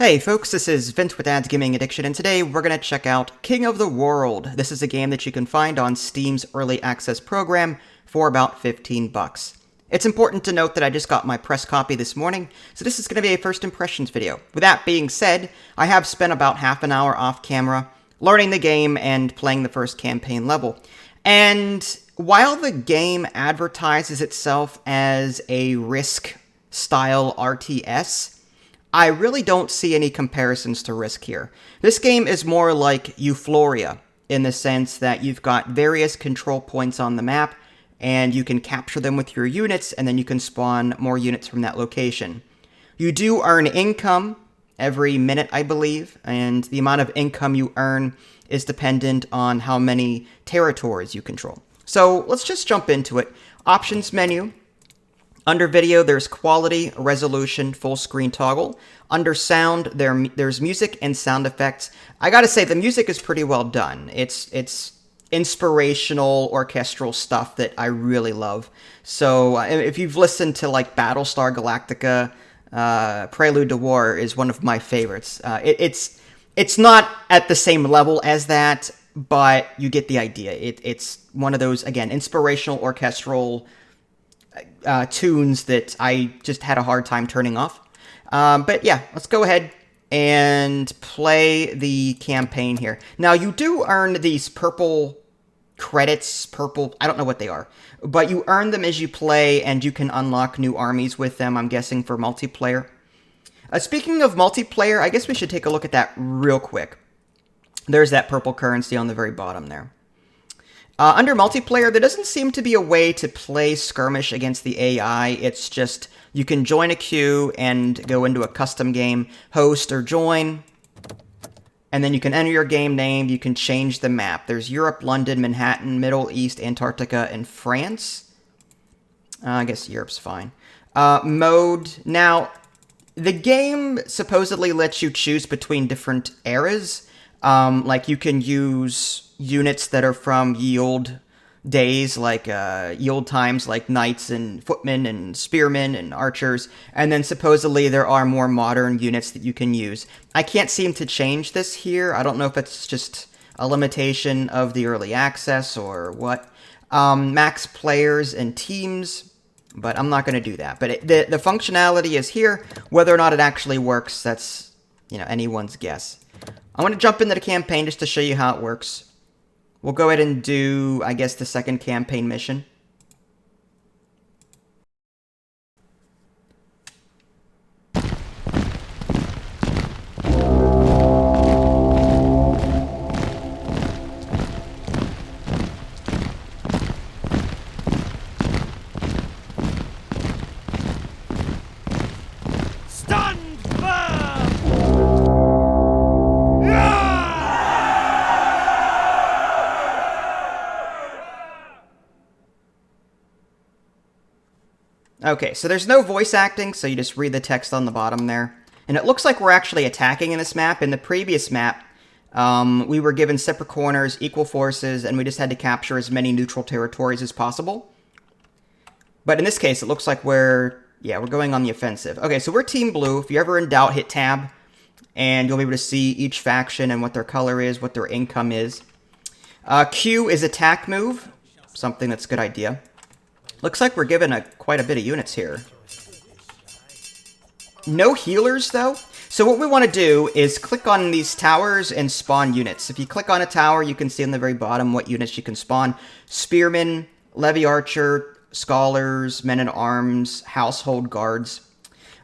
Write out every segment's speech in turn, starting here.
Hey folks, this is Vince with Dad's Gaming Addiction, and today we're going to check out King of the World. This is a game that you can find on Steam's Early Access program for about 15 bucks. It's important to note that I just got my press copy this morning, so this is going to be a first impressions video. With that being said, I have spent about half an hour off camera learning the game and playing the first campaign level. And while the game advertises itself as a Risk-style RTS, I really don't see any comparisons to Risk here. This game is more like Euphoria, in the sense that you've got various control points on the map, and you can capture them with your units, and then you can spawn more units from that location. You do earn income every minute, I believe, and the amount of income you earn is dependent on how many territories you control. So let's just jump into it. Options menu. Under video, there's quality, resolution, full screen toggle. Under sound, there's music and sound effects. I gotta say, the music is pretty well done. It's inspirational, orchestral stuff that I really love. So if you've listened to like Battlestar Galactica, Prelude to War is one of my favorites. It's not at the same level as that, but you get the idea. It's one of those, again, inspirational, orchestral tunes that I just had a hard time turning off. But yeah, let's go ahead and play the campaign here. Now, you do earn these purple credits, I don't know what they are, but you earn them as you play, and you can unlock new armies with them, I'm guessing, for multiplayer. Speaking of multiplayer, I guess we should take a look at that real quick. There's that purple currency on the very bottom there. Under multiplayer, there doesn't seem to be a way to play skirmish against the AI. It's just, you can join a queue and go into a custom game, host or join, and then you can enter your game name, you can change the map. There's Europe, London, Manhattan, Middle East, Antarctica, and France. I guess Europe's fine. Mode. Now, the game supposedly lets you choose between different eras. Like, you can use units that are from ye old days, like ye old times, like knights and footmen and spearmen and archers, and then supposedly there are more modern units that you can use. I can't seem to change this here. I don't know if it's just a limitation of the early access or what. Max players and teams, but I'm not going to do that. But the functionality is here. Whether or not it actually works, that's, anyone's guess. I want to jump into the campaign just to show you how it works. We'll go ahead and do, I guess, the second campaign mission. Okay, so there's no voice acting, so you just read the text on the bottom there. And it looks like we're actually attacking in this map. In the previous map, we were given separate corners, equal forces, and we just had to capture as many neutral territories as possible. But in this case, it looks like we're going on the offensive. Okay, so we're Team Blue. If you're ever in doubt, hit Tab, and you'll be able to see each faction and what their color is, what their income is. Q is attack move, something that's a good idea. Looks like we're given quite a bit of units here. No healers, though. So what we want to do is click on these towers and spawn units. If you click on a tower, you can see on the very bottom what units you can spawn. Spearmen, Levy Archer, Scholars, Men-at-Arms, Household Guards.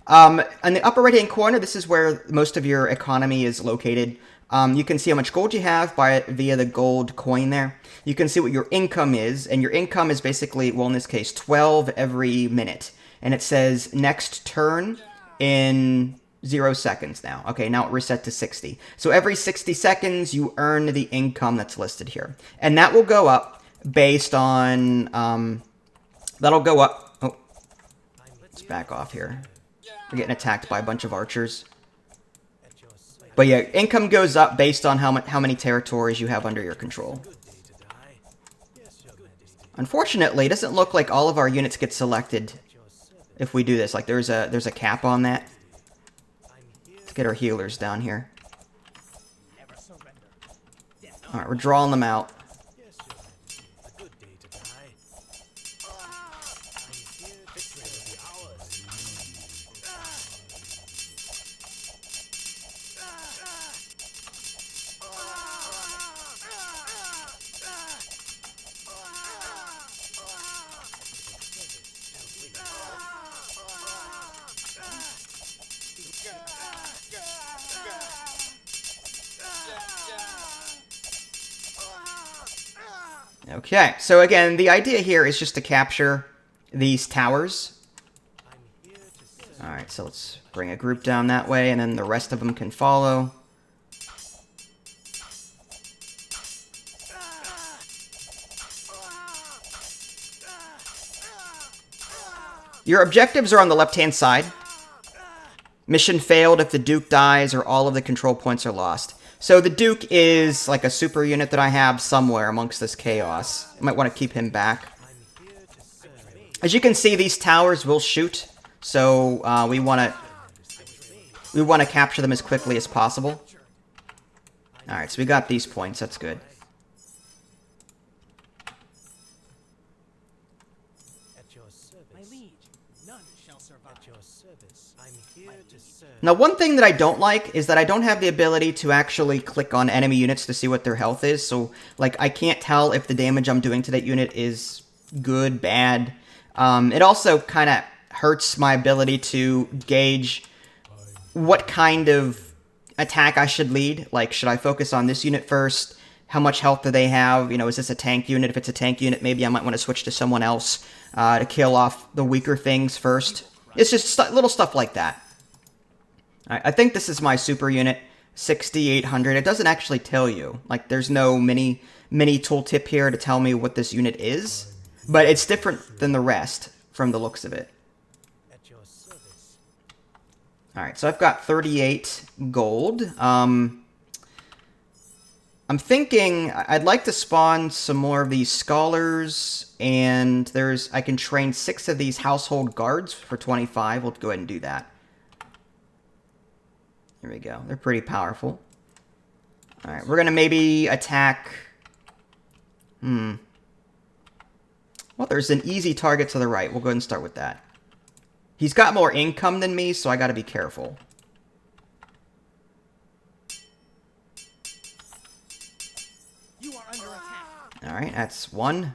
On the upper right-hand corner, this is where most of your economy is located. You can see how much gold you have via the gold coin there. You can see what your income is, and your income is basically, well, in this case, 12 every minute. And it says next turn in 0 seconds now. Okay, now it reset to 60. So every 60 seconds, you earn the income that's listed here. And that will go up based on, that'll go up. Oh, let's back off here. We're getting attacked by a bunch of archers. But yeah, income goes up based on how many territories you have under your control. Unfortunately, it doesn't look like all of our units get selected if we do this. Like, there's a cap on that. get our healers down here. Alright, we're drawing them out. Okay, so again, the idea here is just to capture these towers. Alright, so let's bring a group down that way, and then the rest of them can follow. Your objectives are on the left-hand side. Mission failed if the Duke dies or all of the control points are lost. So the Duke is like a super unit that I have somewhere amongst this chaos. I might want to keep him back. As you can see, these towers will shoot, so we want to capture them as quickly as possible. All right, so we got these points. That's good. Now, one thing that I don't like is that I don't have the ability to actually click on enemy units to see what their health is. So, like, I can't tell if the damage I'm doing to that unit is good, bad. It also kind of hurts my ability to gauge what kind of attack I should lead. Like, should I focus on this unit first? How much health do they have? You know, is this a tank unit? If it's a tank unit, maybe I might want to switch to someone else to kill off the weaker things first. It's just little stuff like that. I think this is my super unit, 6800. It doesn't actually tell you. Like, there's no mini tooltip here to tell me what this unit is. But it's different than the rest from the looks of it. Alright, so I've got 38 gold. I'm thinking I'd like to spawn some more of these scholars, and I can train 6 of these household guards for 25. We'll go ahead and do that. Here we go. They're pretty powerful. Alright, we're going to maybe attack... Well, there's an easy target to the right. We'll go ahead and start with that. He's got more income than me, so I got to be careful. You are under attack. Alright, that's 1.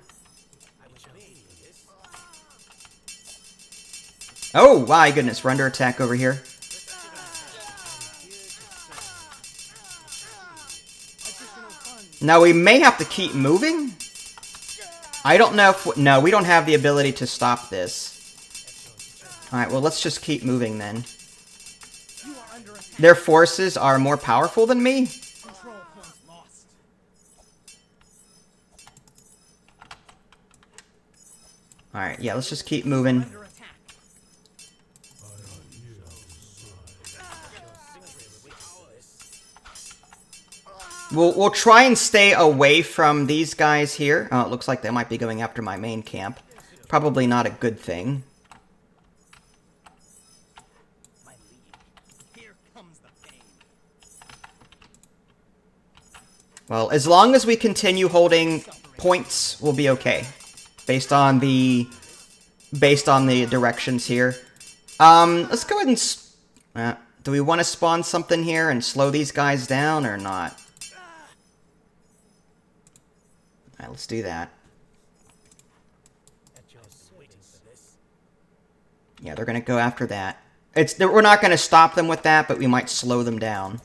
Oh, my goodness. We're under attack over here. Now, we may have to keep moving. I don't know if... No, we don't have the ability to stop this. Alright, well, let's just keep moving then. Their forces are more powerful than me. Alright, yeah, let's just keep moving. We'll try and stay away from these guys here. Oh, it looks like they might be going after my main camp. Probably not a good thing. Well, as long as we continue holding points, we'll be okay. Based on the directions here. Let's go ahead and... do we want to spawn something here and slow these guys down or not? Alright, let's do that. Yeah, they're going to go after that. We're not going to stop them with that, but we might slow them down.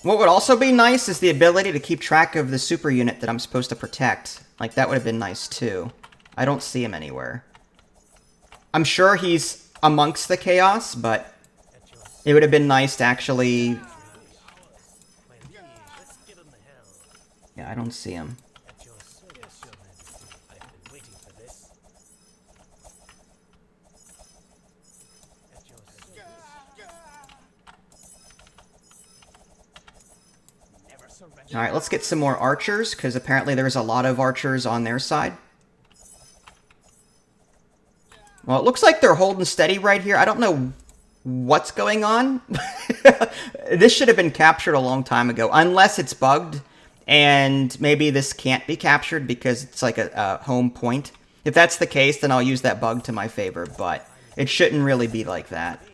What would also be nice is the ability to keep track of the super unit that I'm supposed to protect. Like, that would have been nice, too. I don't see him anywhere. I'm sure he's amongst the chaos, but it would have been nice to actually... Yeah, I don't see him. Alright, let's get some more archers, because apparently there's a lot of archers on their side. Well, it looks like they're holding steady right here. I don't know what's going on. This should have been captured a long time ago, unless it's bugged, and maybe this can't be captured because it's like a home point. If that's the case, then I'll use that bug to my favor, but it shouldn't really be like that.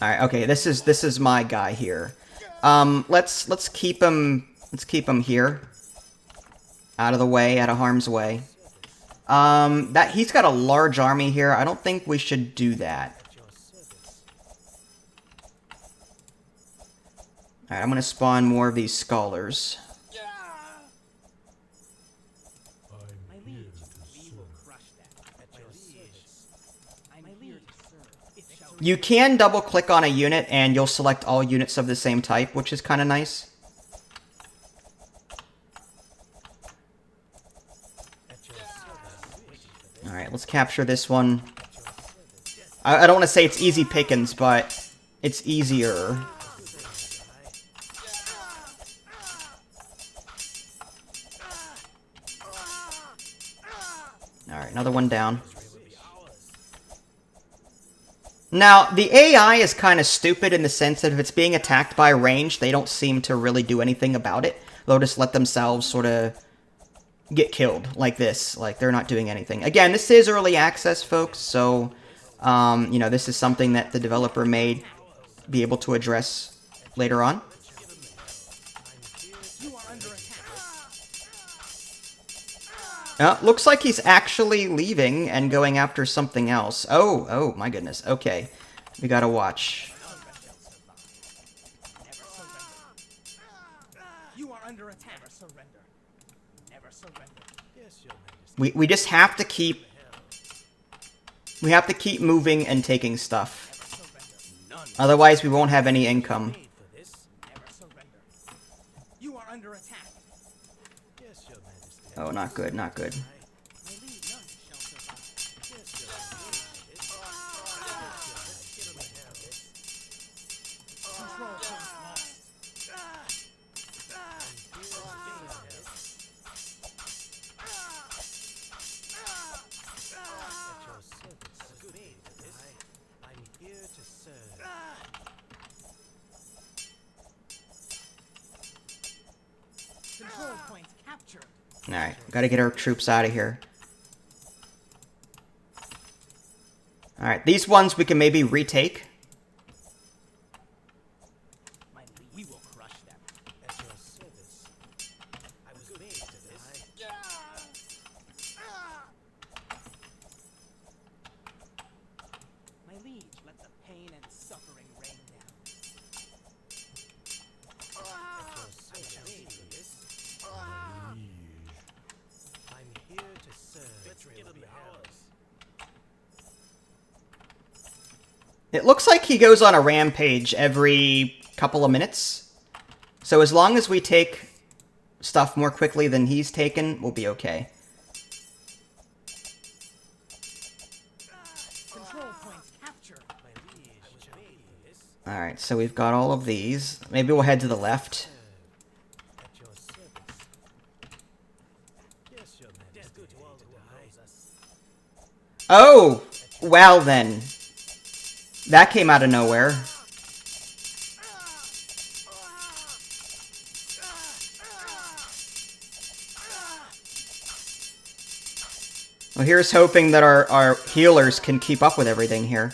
Alright, okay, this is my guy here. Let's keep him here. Out of the way, out of harm's way. He's got a large army here. I don't think we should do that. Alright, I'm gonna spawn more of these scholars. You can double-click on a unit, and you'll select all units of the same type, which is kind of nice. Alright, let's capture this one. I don't want to say it's easy pickings, but it's easier. Alright, another one down. Now, the AI is kind of stupid in the sense that if it's being attacked by range, they don't seem to really do anything about it. They'll just let themselves sort of get killed like this. Like, they're not doing anything. Again, this is early access, folks, so, you know, this is something that the developer may be able to address later on. Looks like he's actually leaving and going after something else. Oh, my goodness. Okay. We gotta watch. We just have to keep... We have to keep moving and taking stuff. Otherwise, we won't have any income. Oh, not good, not good. Alright, gotta get our troops out of here. Alright, these ones we can maybe retake. We will crush them. At your service. I was made to this. My liege, let the pain and suffering rain down. At your service. I'm here to serve. Let's give them ours. It looks like he goes on a rampage every couple of minutes. So as long as we take stuff more quickly than he's taken, we'll be okay. Alright, so we've got all of these. Maybe we'll head to the left. Oh! Well then. That came out of nowhere. Well, here's hoping that our healers can keep up with everything here.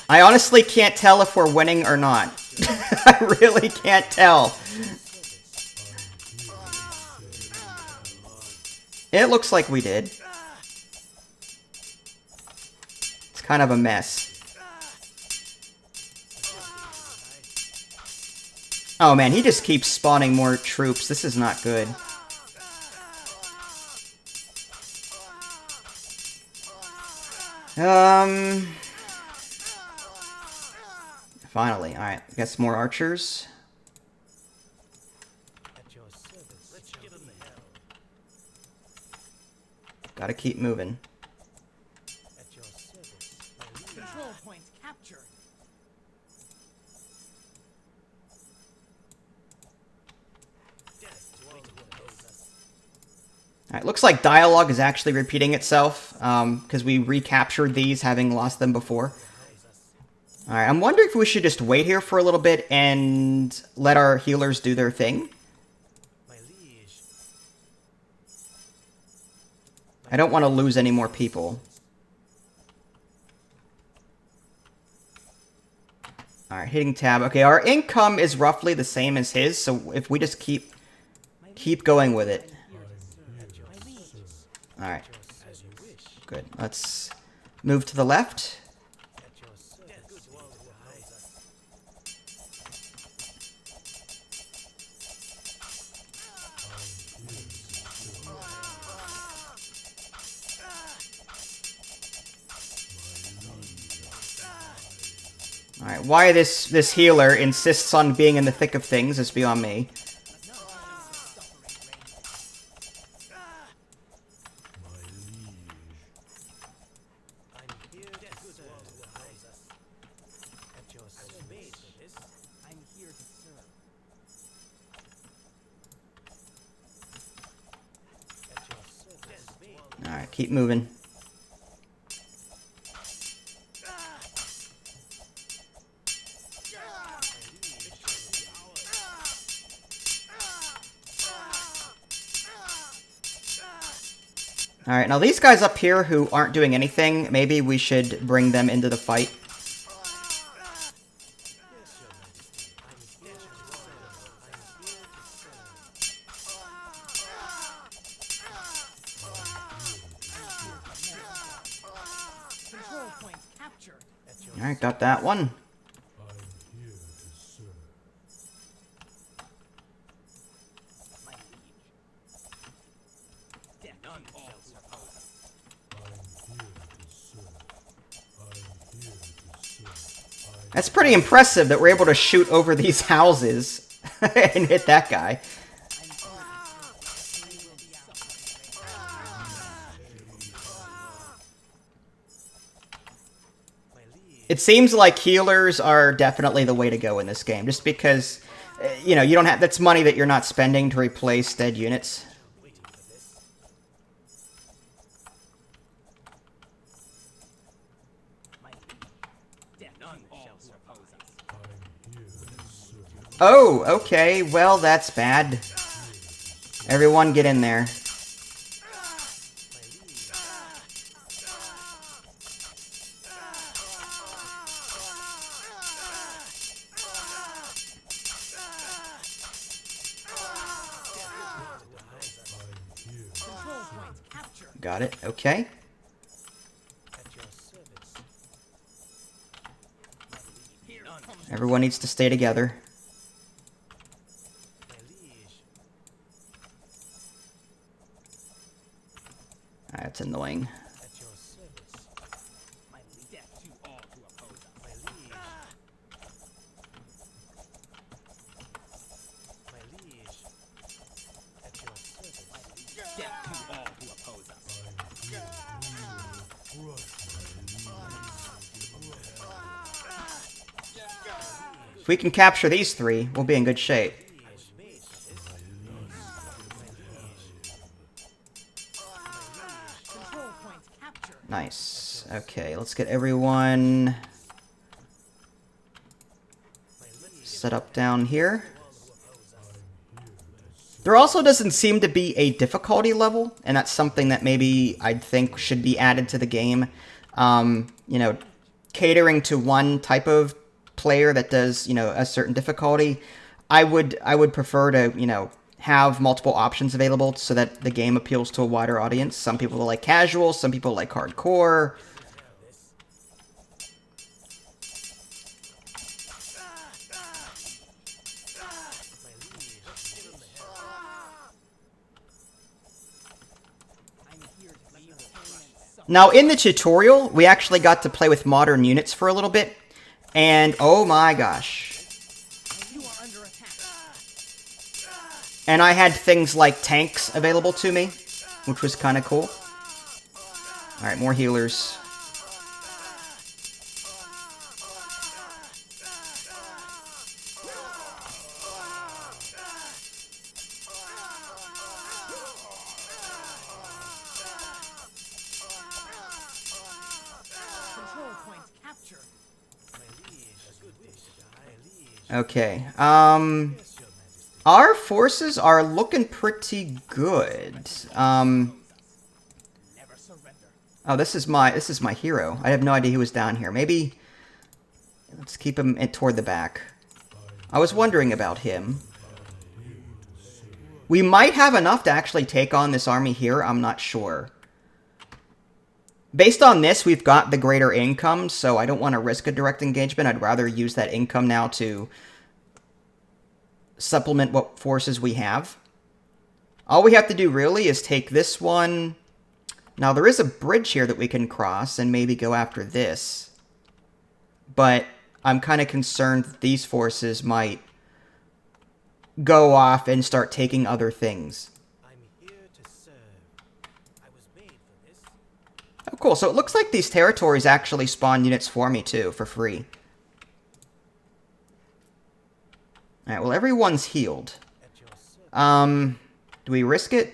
I honestly can't tell if we're winning or not. I really can't tell. It looks like we did. It's kind of a mess. Oh man, he just keeps spawning more troops. This is not good. Finally. Alright, got some more archers. At your service. Let's give him the hell. Gotta keep moving. At your service. Control point captured. Death to all who oppose us. Alright, looks like dialogue is actually repeating itself, because we recaptured these having lost them before. Alright, I'm wondering if we should just wait here for a little bit and let our healers do their thing. My liege. I don't want to lose any more people. Alright, hitting tab. Okay, our income is roughly the same as his, so if we just keep going with it. Alright, As you wish. good. Let's move to the left. At your service. To all who oppose us. Alright, why this healer insists on being in the thick of things is beyond me. I'm here to serve all who oppose us. At your service. I'm here to serve. At your service. Alright, keep moving. Alright, now these guys up here who aren't doing anything, maybe we should bring them into the fight. Control point captured. Alright, got that one. My liege. Death None all who oppose us. That's pretty impressive that we're able to shoot over these houses and hit that guy. My liege. It seems like healers are definitely the way to go in this game, just because, you know, you don't have, that's money that you're not spending to replace dead units. Waiting for this. My liege. Death None all who oppose us. Oh, okay, well, that's bad. Everyone get in there. My liege. control point captured. Got it, okay. At your service. Here None. comes Everyone needs to stay together. My liege. That's annoying. At your service. my liege. Death to all who oppose us. My liege. My liege. At your service. Death to all who oppose us. If we can capture these three, we'll be in good shape. Control point captured. Nice. Okay, let's get everyone set up down here. There also doesn't seem to be a difficulty level, and that's something that maybe I'd think should be added to the game. You know, catering to one type of player that does, you know, a certain difficulty. I would prefer to, you know, have multiple options available so that the game appeals to a wider audience. Some people like casual, some people like hardcore. I'm here to maintain and support. Now, in the tutorial, we actually got to play with modern units for a little bit. And, oh my gosh. You are under attack. And I had things like tanks available to me, which was kind of cool. Alright, more healers. Control points captured. Okay, our forces are looking pretty good. Never surrender. Oh, this is my hero. I have no idea he was down here. Maybe let's keep him toward the back. I was wondering about him. We might have enough to actually take on this army here. I'm not sure. Based on this, we've got the greater income, so I don't want to risk a direct engagement. I'd rather use that income now to supplement what forces we have. All we have to do really is take this one. Now, there is a bridge here that we can cross and maybe go after this. But I'm kind of concerned that these forces might go off and start taking other things. I'm here to serve. I was made for this. Oh, cool. So it looks like these territories actually spawn units for me, too, for free. Alright, well, everyone's healed. At your service. Do we risk it?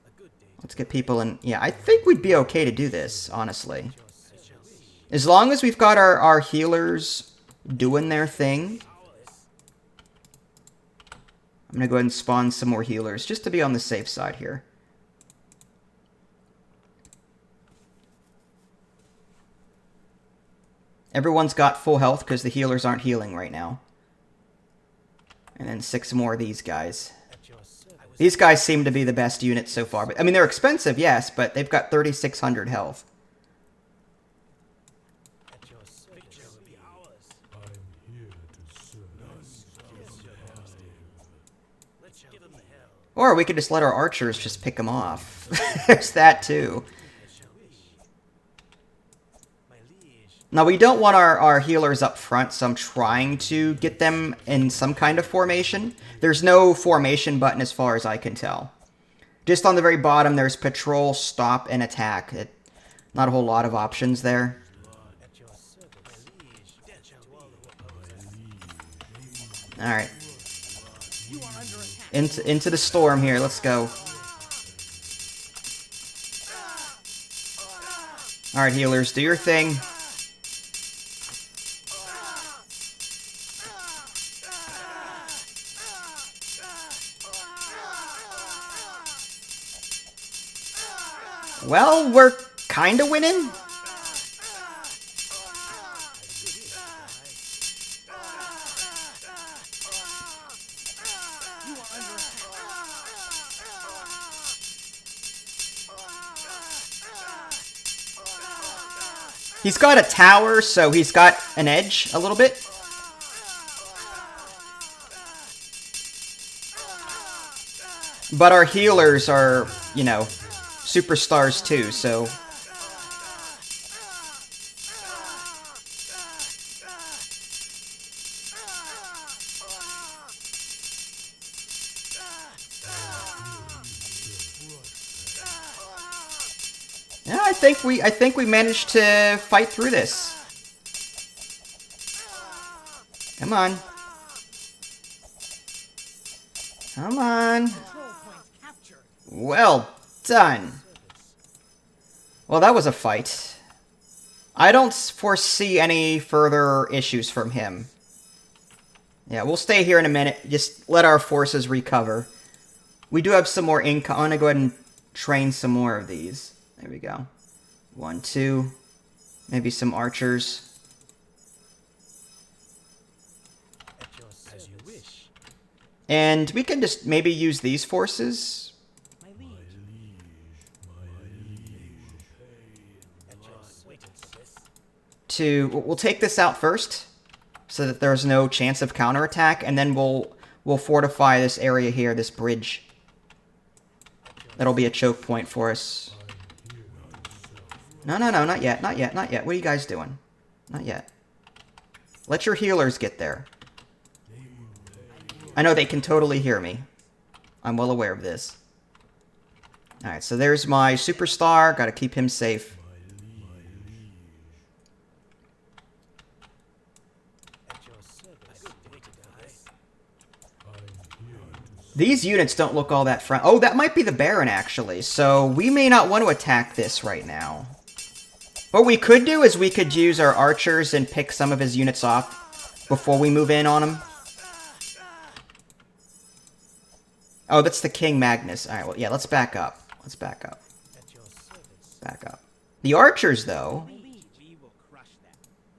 A good day. Let's get people in. Yeah, I think we'd be okay to do this, honestly. At your wish. As long as we've got our healers doing their thing. I'm going to go ahead and spawn some more healers, just to be on the safe side here. Everyone's got full health because the healers aren't healing right now. And then 6 more of these guys. At your service. These guys seem to be the best units so far. But I mean, they're expensive, yes, but they've got 3,600 health. At your service. Victory will be ours. Let's give them the hell. Or we could just let our archers just pick them off. There's that, too. At your wish. My liege. Now, we don't want our healers up front, so I'm trying to get them in some kind of formation. There's no formation button as far as I can tell. Just on the very bottom, there's patrol, stop, and attack. Not a whole lot of options there. At your service. My liege. Death to all who oppose us. Alright. You are under attack. Into the storm here. Let's go. Alright, healers, do your thing. Well, we're kind of winning. You are under attack. He's got a tower, so he's got an edge a little bit. But our healers are, you know, superstars too, so... Yeah, I think we managed to fight through this. Come on. Come on. Control points captured. Well done. Well, that was a fight. I don't foresee any further issues from him. Yeah, we'll stay here in a minute. Just let our forces recover. We do have some more income. I'm going to go ahead and train some more of these. There we go. 1, 2. Maybe some archers. At your service. As you wish. And we can just maybe use these forces My liege. At your waiting for this. to... We'll take this out first, so that there's no chance of counterattack, and then we'll fortify this area here, this bridge. That'll be a choke point for us. No, not yet, not yet, not yet. What are you guys doing? not yet. Let your healers get there. I know they can totally hear me. I'm well aware of this. Alright, so there's my superstar. Gotta keep him safe. These units don't look all that front. Oh, that might be the Baron, actually. So we may not want to attack this right now. What we could do is we could use our archers and pick some of his units off before we move in on him. Oh, that's the King Magnus. Alright, well, yeah, let's back up. Let's back up. Back up. The archers, though...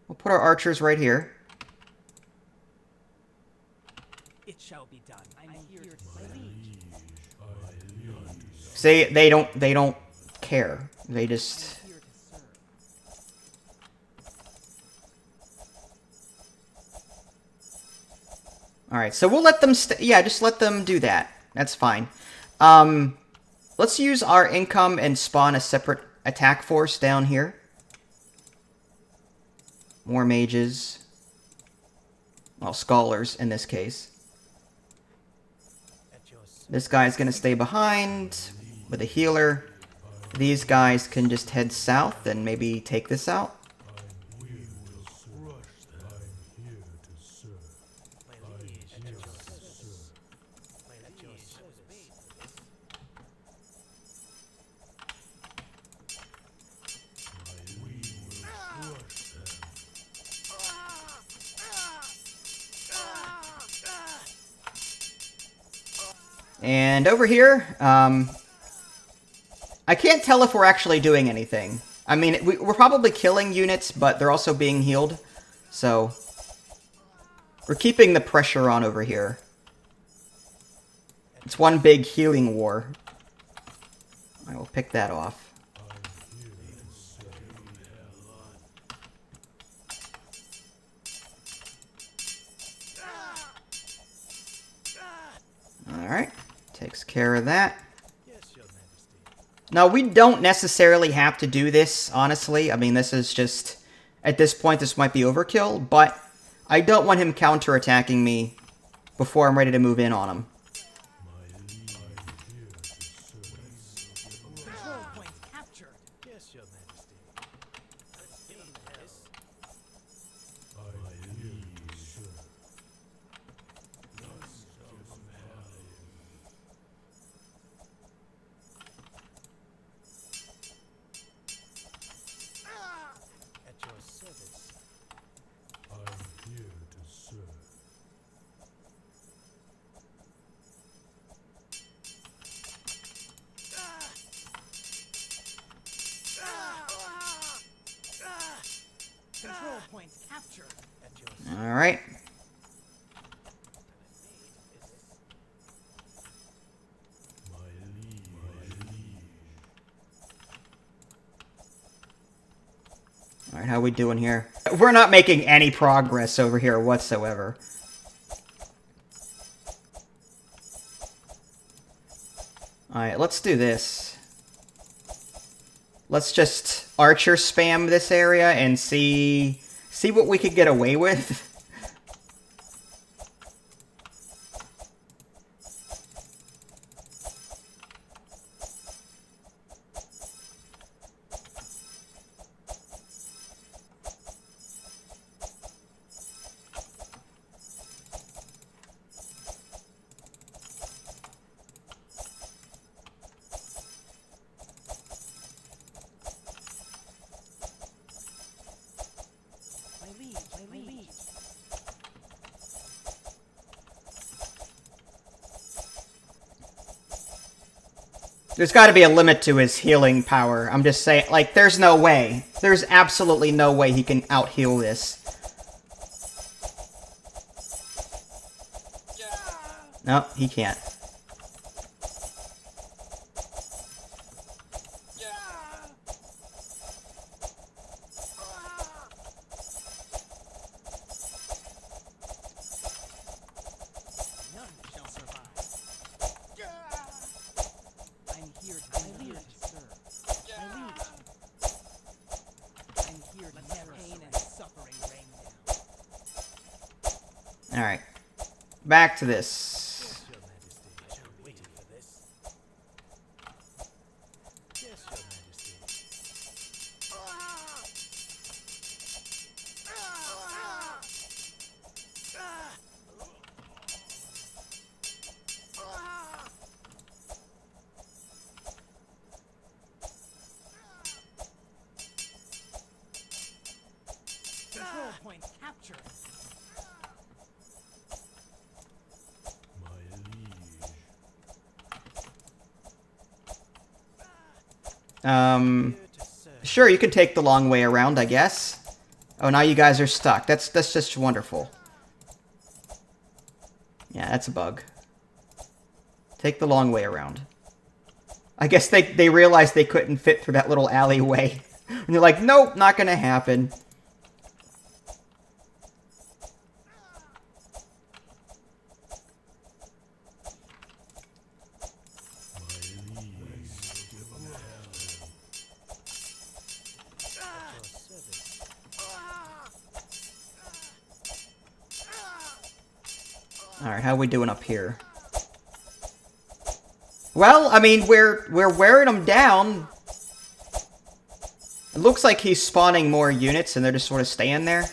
We'll put our archers right here. It shall be done. I'm here to lead. See, they don't care. They just... Here to serve. Alright, so we'll let them yeah, just let them do that. That's fine. Let's use our income and spawn a separate attack force down here. More mages. Well, scholars in this case. This guy's gonna stay behind with a healer. These guys can just head south and maybe take this out. And over here, I can't tell if we're actually doing anything. I mean, we're probably killing units, but they're also being healed. So, we're keeping the pressure on over here. It's one big healing war. I will pick that off. Alright. Takes care of that. Now, we don't necessarily have to do this, honestly. I mean, this is just... At this point, this might be overkill, but I don't want him counterattacking me before I'm ready to move in on him. Control point captured. Yes, Your Majesty. At your service. I'm here to serve. Control point captured. At your Alright. Alright, how we doing here? We're not making any progress over here whatsoever. Alright, let's do this. Let's just archer spam this area and see what we could get away with. My lead. There's got to be a limit to his healing power. I'm just saying, like, there's no way. There's absolutely no way he can out-heal this. No, he can't. None shall survive. I'm here to serve. My lead. I'm here to pain and suffering. Alright. Back to this. Your Majesty, I shall wait for this. Yes, Your Majesty. Control point captured. My liege. Here to serve. Sure, you can take the long way around, I guess. Oh, now you guys are stuck. That's just wonderful. Yeah, that's a bug. Take the long way around. I guess they realized they couldn't fit through that little alleyway. And they're like, nope, not gonna happen. Alright, how are we doing up here? Well, I mean, we're wearing them down. It looks like he's spawning more units and they're just sort of staying there.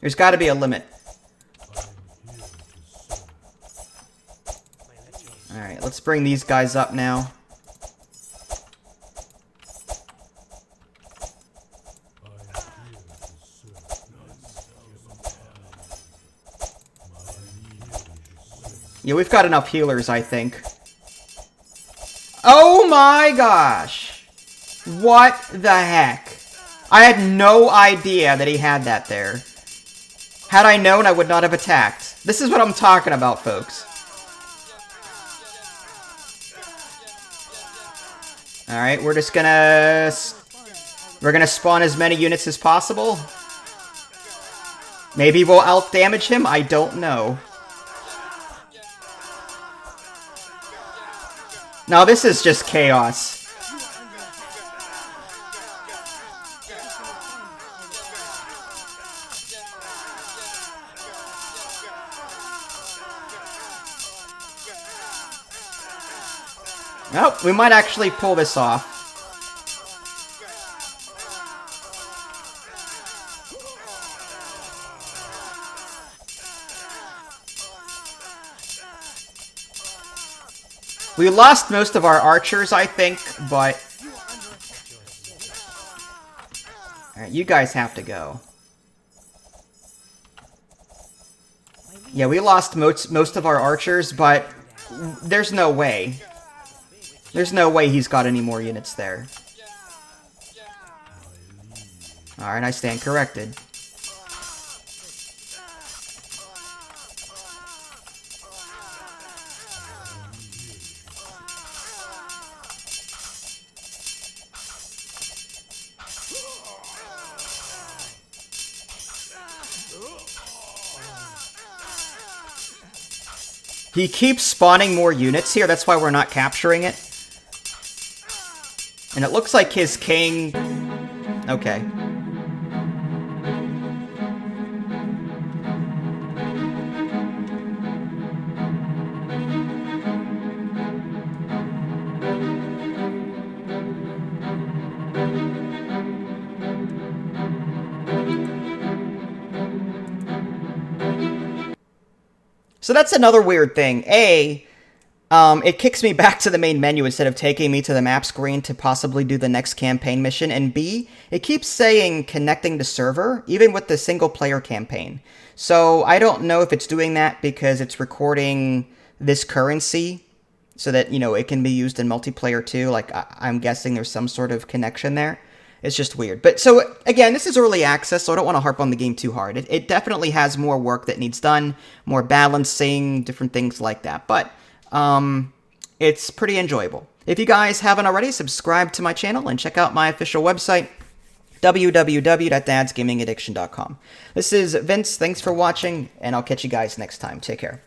There's got to be a limit. Alright, let's bring these guys up now. Yeah, we've got enough healers, I think. Oh my gosh! What the heck? I had no idea that he had that there. Had I known, I would not have attacked. This is what I'm talking about, folks. Alright, we're just gonna... We're gonna spawn as many units as possible. Maybe we'll out-damage him? I don't know. Now this is just chaos. Nope, we might actually pull this off. We lost most of our archers, I think, but... Alright, you guys have to go. Yeah, we lost most of our archers, but there's no way. There's no way he's got any more units there. Alright, I stand corrected. He keeps spawning more units here, that's why we're not capturing it. And it looks like his king... Okay. So that's another weird thing. It kicks me back to the main menu instead of taking me to the map screen to possibly do the next campaign mission. And B, it keeps saying connecting to server, even with the single player campaign. So I don't know if it's doing that because it's recording this currency so that, you know, it can be used in multiplayer too. Like, I'm guessing there's some sort of connection there. It's just weird. But so, again, this is early access, so I don't want to harp on the game too hard. It definitely has more work that needs done, more balancing, different things like that. But it's pretty enjoyable. If you guys haven't already, subscribe to my channel and check out my official website, www.dadsgamingaddiction.com. This is Vince. Thanks for watching, and I'll catch you guys next time. Take care.